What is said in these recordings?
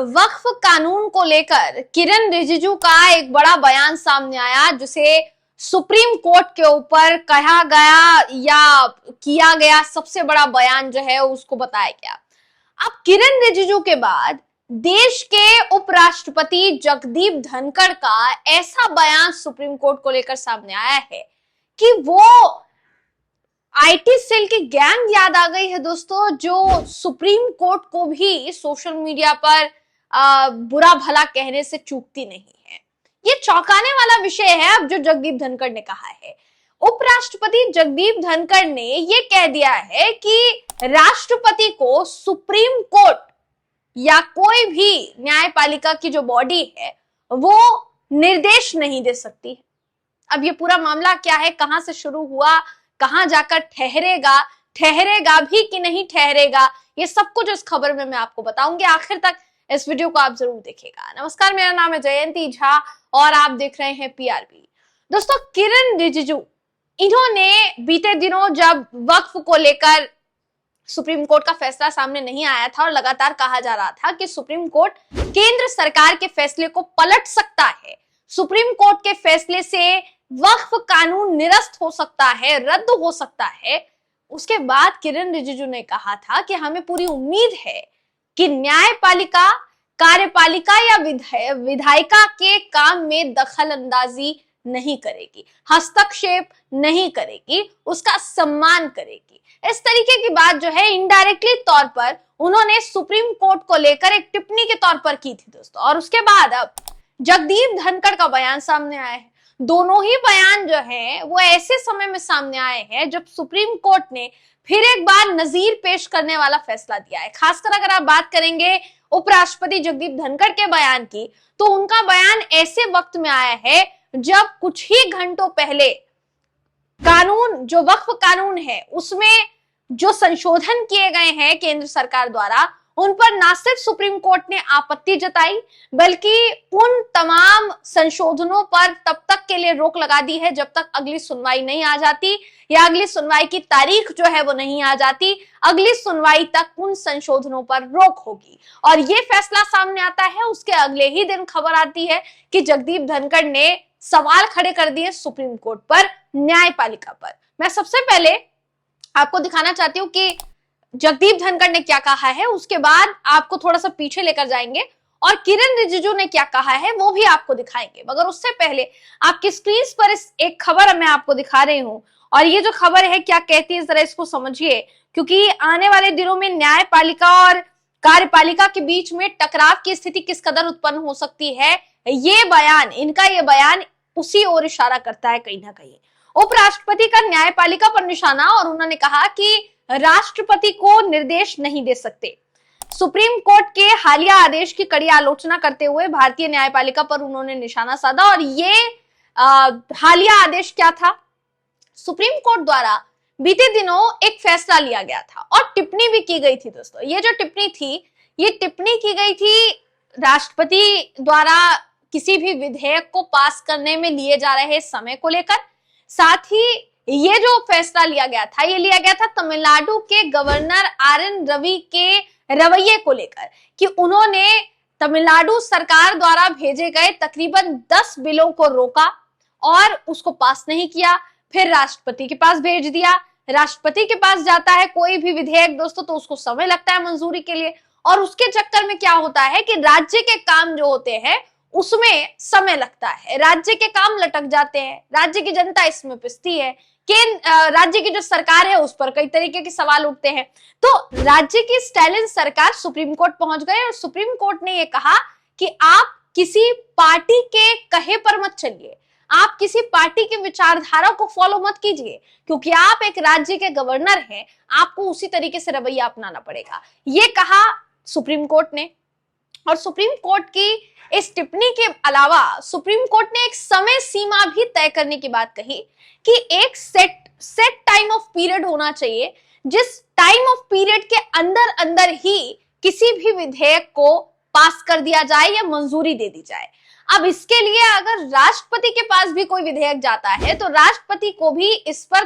वक्फ कानून को लेकर किरण रिजिजू का एक बड़ा बयान सामने आया, जिसे सुप्रीम कोर्ट के ऊपर कहा गया या किया गया सबसे बड़ा बयान जो है उसको बताया गया। अब किरण रिजिजू के बाद देश के उपराष्ट्रपति जगदीप धनखड़ का ऐसा बयान सुप्रीम कोर्ट को लेकर सामने आया है कि वो आईटी सेल की गैंग याद आ गई है दोस्तों, जो सुप्रीम कोर्ट को भी सोशल मीडिया पर बुरा भला कहने से चूकती नहीं है। ये चौंकाने वाला विषय है अब जो जगदीप धनखड़ ने कहा है। उपराष्ट्रपति जगदीप धनखड़ ने ये कह दिया है कि राष्ट्रपति को सुप्रीम कोर्ट या कोई भी न्यायपालिका की जो बॉडी है वो निर्देश नहीं दे सकती है। अब ये पूरा मामला क्या है, कहां से शुरू हुआ, कहां जाकर ठहरेगा भी कि नहीं ठहरेगा, ये सब कुछ इस खबर में मैं आपको बताऊंगी। आखिर तक इस वीडियो को आप जरूर देखिएगा। नमस्कार, मेरा नाम है जयंती झा और आप देख रहे हैं पीआरबी। दोस्तों, किरण रिजिजू इन्होंने बीते दिनों जब वक्फ को लेकर सुप्रीम कोर्ट का फैसला सामने नहीं आया था और लगातार कहा जा रहा था कि सुप्रीम कोर्ट केंद्र सरकार के फैसले को पलट सकता है, सुप्रीम कोर्ट के फैसले से वक्फ कानून निरस्त हो सकता है, रद्द हो सकता है, उसके बाद किरण रिजिजू ने कहा था कि हमें पूरी उम्मीद है कि न्यायपालिका, कार्यपालिका या विधायिका के काम में दखल अंदाजी नहीं करेगी, हस्तक्षेप नहीं करेगी, उसका सम्मान करेगी। इस तरीके की बात जो है इनडायरेक्टली तौर पर उन्होंने सुप्रीम कोर्ट को लेकर एक टिप्पणी के तौर पर की थी दोस्तों। और उसके बाद अब जगदीप धनखड़ का बयान सामने आया है। दोनों ही बयान जो है वो ऐसे समय में सामने आए हैं जब सुप्रीम कोर्ट ने फिर एक बार नजीर पेश करने वाला फैसला दिया है। खासकर अगर आप बात करेंगे उपराष्ट्रपति जगदीप धनखड़ के बयान की, तो उनका बयान ऐसे वक्त में आया है जब कुछ ही घंटों पहले कानून, जो वक्फ कानून है, उसमें जो संशोधन किए गए हैं केंद्र सरकार द्वारा, उन पर ना सिर्फ सुप्रीम कोर्ट ने आपत्ति जताई बल्कि उन तमाम संशोधनों पर तब तक के लिए रोक लगा दी है जब तक अगली सुनवाई नहीं आ जाती या अगली सुनवाई की तारीख जो है वो नहीं आ जाती। अगली सुनवाई तक उन संशोधनों पर रोक होगी। और ये फैसला सामने आता है, उसके अगले ही दिन खबर आती है कि जगदीप धनखड़ ने सवाल खड़े कर दिए सुप्रीम कोर्ट पर, न्यायपालिका पर। मैं सबसे पहले आपको दिखाना चाहती हूँ कि जगदीप धनखड़ ने क्या कहा है, उसके बाद आपको थोड़ा सा पीछे लेकर जाएंगे और किरण रिजिजू ने क्या कहा है वो भी आपको दिखाएंगे। मगर उससे पहले आपकी स्क्रीन पर इस एक खबर मैं आपको दिखा रही हूं और ये जो खबर है क्या कहती है जरा इसको समझिए, क्योंकि आने वाले दिनों में न्यायपालिका और कार्यपालिका के बीच में टकराव की स्थिति किस कदर उत्पन्न हो सकती है। ये बयान, इनका ये बयान उसी ओर इशारा करता है कहीं ना कहीं। उपराष्ट्रपति का न्यायपालिका पर निशाना, और उन्होंने कहा कि राष्ट्रपति को निर्देश नहीं दे सकते। सुप्रीम कोर्ट के हालिया आदेश की कड़ी आलोचना करते हुए भारतीय न्यायपालिका पर उन्होंने निशाना साधा। और ये हालिया आदेश क्या था? सुप्रीम कोर्ट द्वारा बीते दिनों एक फैसला लिया गया था और टिप्पणी भी की गई थी दोस्तों। ये जो टिप्पणी थी, ये टिप्पणी की गई थी राष्ट्रपति द्वारा किसी भी विधेयक को पास करने में लिए जा रहे समय को लेकर। साथ ही ये जो फैसला लिया गया था, ये लिया गया था तमिलनाडु के गवर्नर आर.एन. रवि के रवैये को लेकर कि उन्होंने तमिलनाडु सरकार द्वारा भेजे गए तकरीबन 10 बिलों को रोका और उसको पास नहीं किया, फिर राष्ट्रपति के पास भेज दिया। राष्ट्रपति के पास जाता है कोई भी विधेयक दोस्तों तो उसको समय लगता है मंजूरी के लिए, और उसके चक्कर में क्या होता है कि राज्य के काम जो होते हैं उसमें समय लगता है, राज्य के काम लटक जाते हैं, राज्य की जनता इसमें पिसती है कि राज्य की जो सरकार है उस पर कई तरीके के सवाल उठते हैं। तो राज्य की स्टालिन सरकार सुप्रीम कोर्ट पहुंच गए और सुप्रीम कोर्ट ने यह कहा कि आप किसी पार्टी के कहे पर मत चलिए, आप किसी पार्टी की विचारधारा को फॉलो मत कीजिए, क्योंकि आप एक राज्य के गवर्नर हैं, आपको उसी तरीके से रवैया अपनाना पड़ेगा। ये कहा सुप्रीम कोर्ट ने। और सुप्रीम कोर्ट की इस टिप्पणी के अलावा सुप्रीम कोर्ट ने एक समय सीमा भी तय करने की बात कही कि एक सेट टाइम ऑफ पीरियड होना चाहिए, जिस टाइम ऑफ पीरियड के अंदर ही किसी भी विधेयक को पास कर दिया जाए या मंजूरी दे दी जाए। अब इसके लिए अगर राष्ट्रपति के पास भी कोई विधेयक जाता है तो राष्ट्रपति को भी इस पर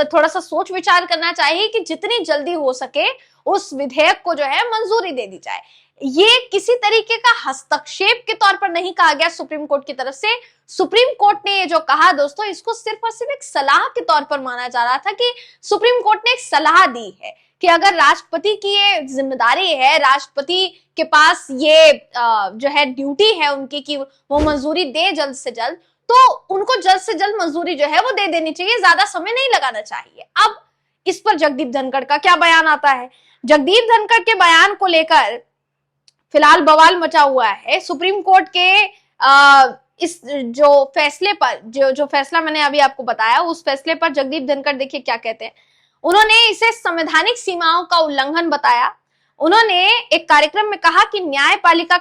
थोड़ा सा सोच विचार करना चाहिए कि जितनी जल्दी हो सके उस विधेयक को जो है मंजूरी दे दी जाए। ये किसी तरीके का हस्तक्षेप के तौर पर नहीं कहा गया सुप्रीम कोर्ट की तरफ से। सुप्रीम कोर्ट ने ये जो कहा दोस्तों, इसको सिर्फ और सिर्फ एक सलाह के तौर पर माना जा रहा था कि सुप्रीम कोर्ट ने एक सलाह दी है कि अगर राष्ट्रपति की ये जिम्मेदारी है, राष्ट्रपति के पास ये जो है ड्यूटी है उनकी कि वो मंजूरी दे जल्द से जल्द, तो उनको जल्द से जल्द मंजूरी जो है वो दे देनी चाहिए, ज्यादा समय नहीं लगाना चाहिए। अब इस पर जगदीप धनखड़ का क्या बयान आता है? जगदीप धनखड़ के बयान को लेकर फिलहाल बवाल मचा हुआ है। सुप्रीम कोर्ट के इस जो फैसले पर, जो फैसला मैंने अभी आपको बताया, उस फैसले पर जगदीप धनखड़ देखिए क्या कहते हैं। उन्होंने इसे संवैधानिक सीमाओं का उल्लंघन बताया। उन्होंने एक कार्यक्रम में कहा कि न्यायपालिका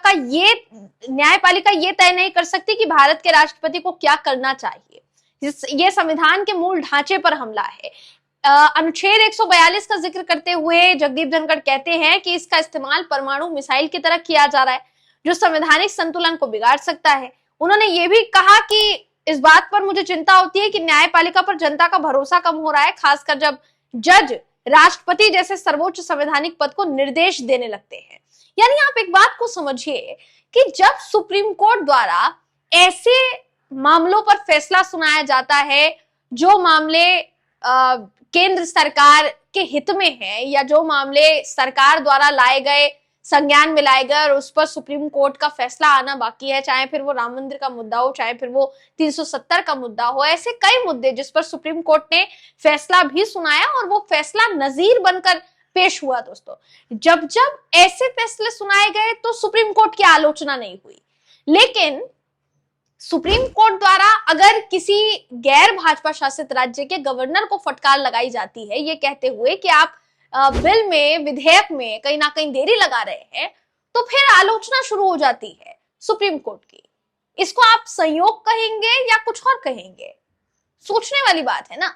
ये तय नहीं कर सकती कि भारत के राष्ट्रपति को क्या करना चाहिए। ये संविधान के मूल ढांचे पर हमला है। अनुच्छेद 142 का जिक्र करते हुए जगदीप धनखड़ कहते हैं कि इसका इस्तेमाल परमाणु मिसाइल की तरह किया जा रहा है, जो संवैधानिक संतुलन को बिगाड़ सकता है। उन्होंने ये भी कहा कि इस बात पर मुझे चिंता होती है कि न्यायपालिका पर जनता का भरोसा कम हो रहा है, खासकर जब जज राष्ट्रपति जैसे सर्वोच्च संवैधानिक पद को निर्देश देने लगते हैं। यानी आप एक बात को समझिए कि जब सुप्रीम कोर्ट द्वारा ऐसे मामलों पर फैसला सुनाया जाता है जो मामले केंद्र सरकार के हित में है, या जो मामले सरकार द्वारा लाए गए, संज्ञान में लाए गए और उस पर सुप्रीम कोर्ट का फैसला आना बाकी है, चाहे फिर वो राम मंदिर का मुद्दा हो, चाहे फिर वो 370 का मुद्दा हो, ऐसे कई मुद्दे जिस पर सुप्रीम कोर्ट ने फैसला भी सुनाया और वो फैसला नजीर बनकर पेश हुआ। दोस्तों, जब जब ऐसे फैसले सुनाए गए तो सुप्रीम कोर्ट की आलोचना नहीं हुई, लेकिन सुप्रीम कोर्ट द्वारा अगर किसी गैर भाजपा शासित राज्य के गवर्नर को फटकार लगाई जाती है ये कहते हुए कि आप बिल में, विधेयक में कहीं ना कहीं देरी लगा रहे हैं, तो फिर आलोचना शुरू हो जाती है सुप्रीम कोर्ट की। इसको आप संयोग कहेंगे या कुछ और कहेंगे? सोचने वाली बात है ना।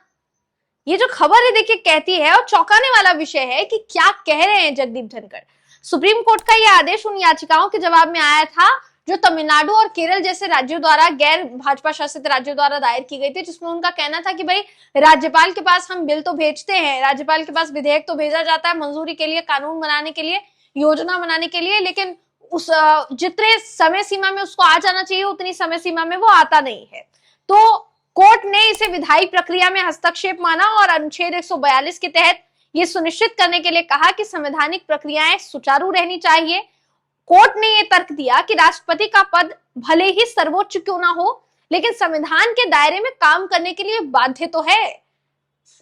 ये जो खबर है देखिए कहती है, और चौंकाने वाला विषय है कि क्या कह रहे हैं जगदीप धनखड़। सुप्रीम कोर्ट का यह आदेश उन याचिकाओं के जवाब में आया था जो तमिलनाडु और केरल जैसे राज्यों द्वारा, गैर भाजपा शासित राज्यों द्वारा दायर की गई थी, जिसमें उनका कहना था कि भाई राज्यपाल के पास हम बिल तो भेजते हैं, राज्यपाल के पास विधेयक तो भेजा जाता है मंजूरी के लिए, कानून बनाने के लिए, योजना बनाने के लिए, लेकिन उस जितने समय सीमा में उसको आ जाना चाहिए उतनी समय सीमा में वो आता नहीं है। तो कोर्ट ने इसे विधायी प्रक्रिया में हस्तक्षेप माना और अनुच्छेद 142 के तहत ये सुनिश्चित करने के लिए कहा कि संवैधानिक प्रक्रियाएं सुचारू रहनी चाहिए। कोर्ट ने यह तर्क दिया कि राष्ट्रपति का पद भले ही सर्वोच्च क्यों ना हो, लेकिन संविधान के दायरे में काम करने के लिए बाध्य तो है।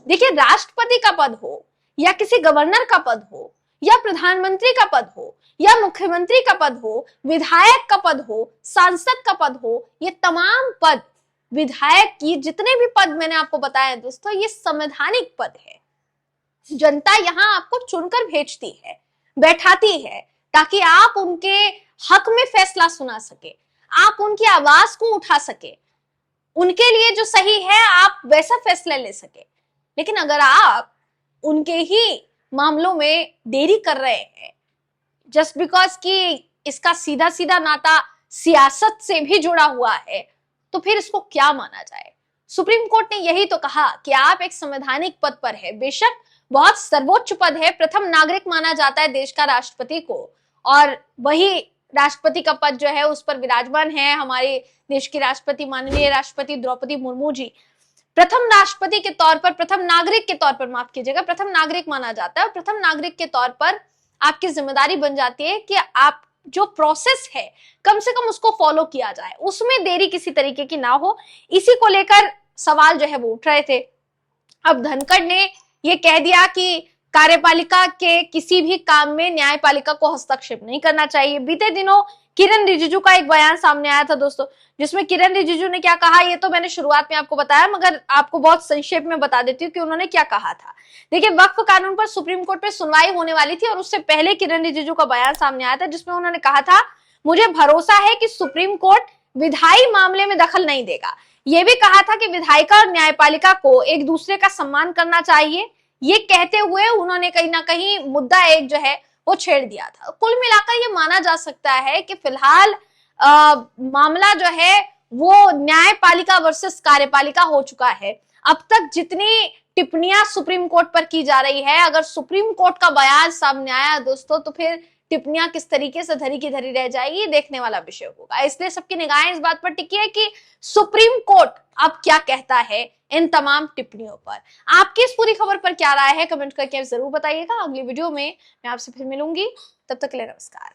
देखिए, राष्ट्रपति का पद हो या किसी गवर्नर का पद हो या प्रधानमंत्री का पद हो या मुख्यमंत्री का पद हो, विधायक का पद हो, सांसद का पद हो, ये तमाम पद, विधायक की जितने भी पद मैंने आपको बताया दोस्तों, ये संवैधानिक पद है। जनता यहाँ आपको चुनकर भेजती है, बैठाती है, ताकि आप उनके हक में फैसला सुना सके, आप उनकी आवाज को उठा सके, उनके लिए जो सही है आप वैसा फैसला ले सके। लेकिन अगर आप उनके ही मामलों में देरी कर रहे हैं जस्ट बिकॉज कि इसका सीधा सीधा नाता सियासत से भी जुड़ा हुआ है, तो फिर इसको क्या माना जाए? सुप्रीम कोर्ट ने यही तो कहा कि आप एक संवैधानिक पद पर है, बेशक बहुत सर्वोच्च पद है, प्रथम नागरिक माना जाता है देश का राष्ट्रपति को, और वही राष्ट्रपति का पद जो है उस पर विराजमान है हमारे देश की राष्ट्रपति माननीय राष्ट्रपति द्रौपदी मुर्मू जी। प्रथम राष्ट्रपति के तौर पर, प्रथम नागरिक के तौर पर, माफ कीजिएगा, प्रथम नागरिक माना जाता है, और प्रथम नागरिक के तौर पर आपकी जिम्मेदारी बन जाती है कि आप जो प्रोसेस है कम से कम उसको फॉलो किया जाए, उसमें देरी किसी तरीके की ना हो। इसी को लेकर सवाल जो है वो उठ रहे थे। अब धनखड़ ने ये कह दिया कि कार्यपालिका के किसी भी काम में न्यायपालिका को हस्तक्षेप नहीं करना चाहिए। बीते दिनों किरण रिजिजू का एक बयान सामने आया था दोस्तों, जिसमें किरण रिजिजू ने क्या कहा ये तो मैंने शुरुआत में आपको बताया, मगर आपको बहुत संक्षेप में बता देती हूँ कि उन्होंने क्या कहा था। देखिए, वक्फ कानून पर सुप्रीम कोर्ट में सुनवाई होने वाली थी और उससे पहले किरण रिजिजू का बयान सामने आया था, जिसमें उन्होंने कहा था, मुझे भरोसा है कि सुप्रीम कोर्ट विधायी मामले में दखल नहीं देगा। ये भी कहा था कि विधायिका और न्यायपालिका को एक दूसरे का सम्मान करना चाहिए। ये कहते हुए उन्होंने कहीं ना कहीं मुद्दा एक जो है वो छेड़ दिया था। कुल मिलाकर ये माना जा सकता है कि फिलहाल मामला जो है वो न्यायपालिका वर्सेस कार्यपालिका हो चुका है। अब तक जितनी टिप्पणियां सुप्रीम कोर्ट पर की जा रही है, अगर सुप्रीम कोर्ट का बयान सामने आया दोस्तों, तो फिर टिप्पणियां किस तरीके से धरी की धरी रह जाएगी, देखने वाला विषय होगा। इसलिए सबकी निगाहें इस बात पर टिकी है कि सुप्रीम कोर्ट अब क्या कहता है इन तमाम टिप्पणियों पर। आपकी इस पूरी खबर पर क्या राय है, कमेंट करके जरूर बताइएगा। अगली वीडियो में मैं आपसे फिर मिलूंगी, तब तक के लिए नमस्कार।